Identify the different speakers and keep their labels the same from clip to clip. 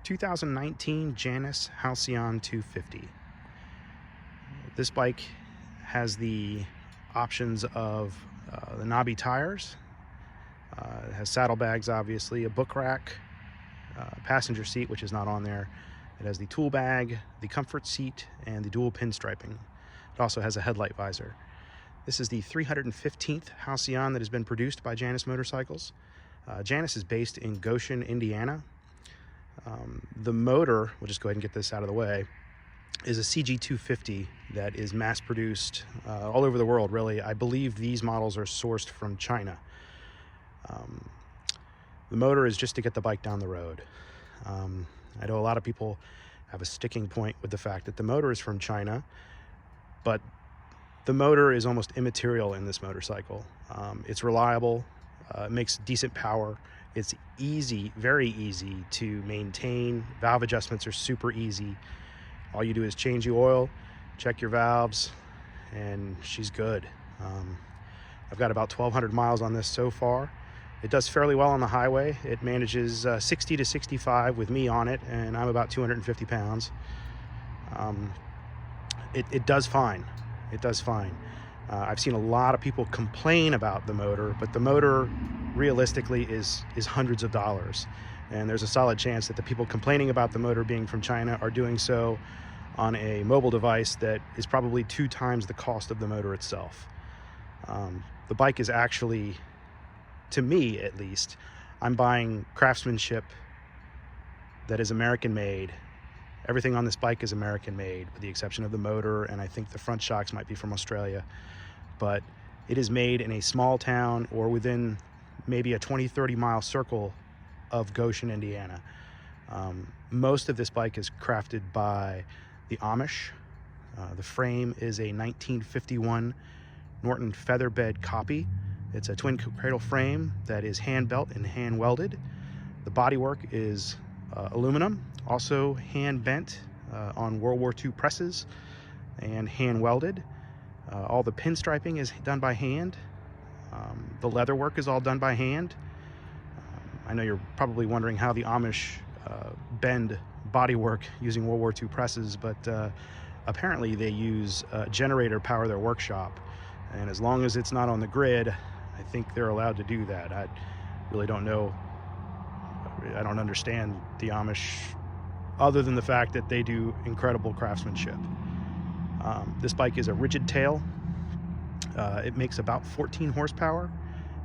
Speaker 1: 2019 Janus Halcyon 250. This bike has the options of the knobby tires. It has saddlebags, obviously, a book rack, passenger seat, which is not on there. It has the tool bag, the comfort seat, and the dual pinstriping. It also has a headlight visor. This is the 315th Halcyon that has been produced by Janus Motorcycles. Janus is based in Goshen, Indiana. The motor, we'll just go ahead and get this out of the way, is a CG250 that is mass produced all over the world, really. I believe these models are sourced from China. The motor is just to get the bike down the road. I know a lot of people have a sticking point with the fact that the motor is from China, but the motor is almost immaterial in this motorcycle. It's reliable, it makes decent power. It's easy, very easy to maintain. Valve adjustments are super easy. All you do is change the oil, check your valves, and she's good. I've got about 1,200 miles on this so far. It does fairly well on the highway. It manages 60 to 65 with me on it, and I'm about 250 pounds. It does fine. It does fine. I've seen a lot of people complain about the motor, but the motor realistically is hundreds of dollars. And there's a solid chance that the people complaining about the motor being from China are doing so on a mobile device that is probably 2 times the cost of the motor itself. The bike is actually, to me at least, I'm buying craftsmanship that is American made. Everything on this bike is American made, with the exception of the motor, and I think the front shocks might be from Australia. But it is made in a small town or within maybe a 20-30 mile circle of Goshen, Indiana. Most of this bike is crafted by the Amish. The frame is a 1951 Norton featherbed copy. It's a twin cradle frame that is hand built and hand welded. The bodywork is aluminum, also hand bent on World War II presses and hand welded. All the pinstriping is done by hand. The leather work is all done by hand. I know you're probably wondering how the Amish bend bodywork using World War II presses, but apparently they use a generator to power their workshop. And as long as it's not on the grid, I think they're allowed to do that. I really don't know. I don't understand the Amish other than the fact that they do incredible craftsmanship. This bike is a rigid tail. It makes about 14 horsepower,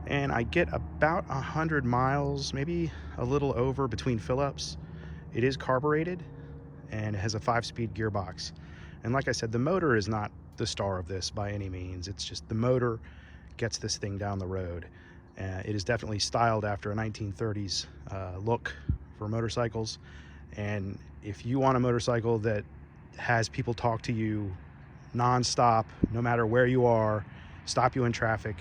Speaker 1: and I get about 100 miles, maybe a little over, between fill-ups. It is carbureted, and it has a 5-speed gearbox. And like I said, the motor is not the star of this by any means. It's just the motor gets this thing down the road. It is definitely styled after a 1930s look for motorcycles. And if you want a motorcycle that has people talk to you non-stop, no matter where you are, stop you in traffic,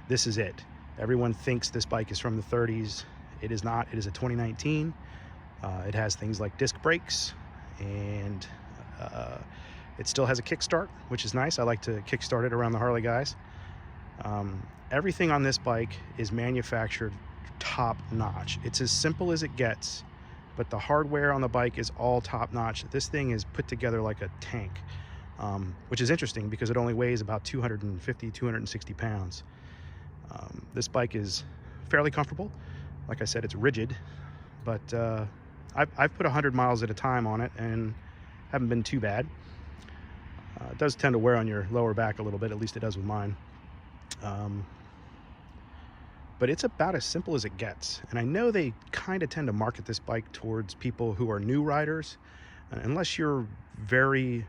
Speaker 1: this is it. Everyone thinks this bike is from the 30s. It is not. It is a 2019. It has things like disc brakes, and it still has a kickstart, which is nice. I like to kickstart it around the Harley guys. Everything on this bike is manufactured top notch. It's as simple as it gets, but the hardware on the bike is all top notch. This thing is put together like a tank, which is interesting because it only weighs about 250, 260 pounds. This bike is fairly comfortable. Like I said, it's rigid, but I've put 100 miles at a time on it and haven't been too bad. It does tend to wear on your lower back a little bit, at least it does with mine. But it's about as simple as it gets. And I know they kind of tend to market this bike towards people who are new riders. Unless you're very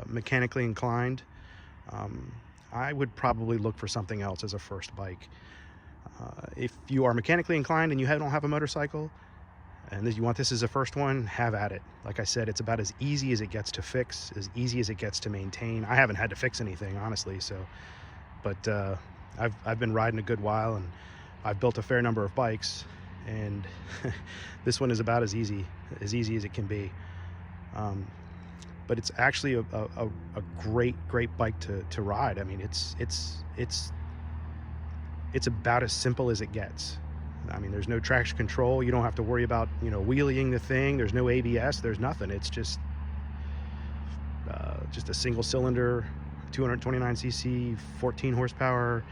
Speaker 1: mechanically inclined, I would probably look for something else as a first bike. If you are mechanically inclined and you don't have a motorcycle, and you want this as a first one, have at it. Like I said, it's about as easy as it gets to fix, as easy as it gets to maintain. I haven't had to fix anything, honestly, but I've been riding a good while, and I've built a fair number of bikes, and this one is about as easy as it can be. But it's actually a great bike to ride. I mean, it's about as simple as it gets. I mean, there's no traction control. You don't have to worry about, you know, wheeling the thing. There's no ABS. There's nothing. It's just a single cylinder, 229cc, 14 horsepower,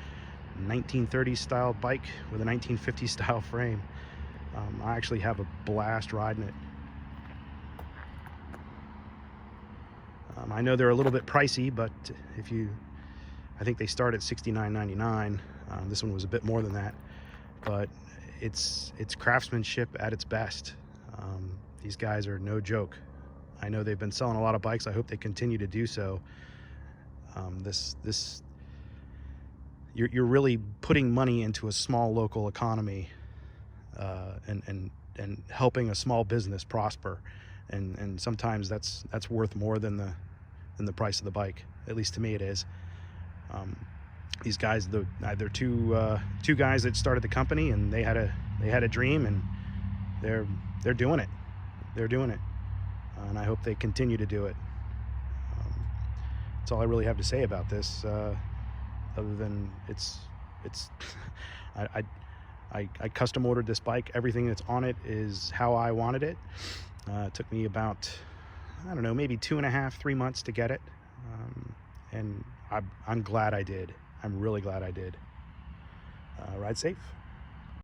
Speaker 1: 1930s style bike with a 1950s style frame. I actually have a blast riding it. I know they're a little bit pricey, but I think they start at $69.99. This one was a bit more than that, but it's craftsmanship at its best. These guys are no joke. I know they've been selling a lot of bikes. I hope they continue to do so. You're really putting money into a small local economy, and helping a small business prosper, and sometimes that's worth more than the price of the bike. At least to me, it is. These guys, they're two guys that started the company, and they had a dream, and they're doing it. They're doing it, and I hope they continue to do it. That's all I really have to say about this, other than it's I custom ordered this bike. Everything that's on it is how I wanted it. It took me about, I don't know, maybe 2.5, 3 months to get it, and I'm glad I did. I'm really glad I did. Ride safe.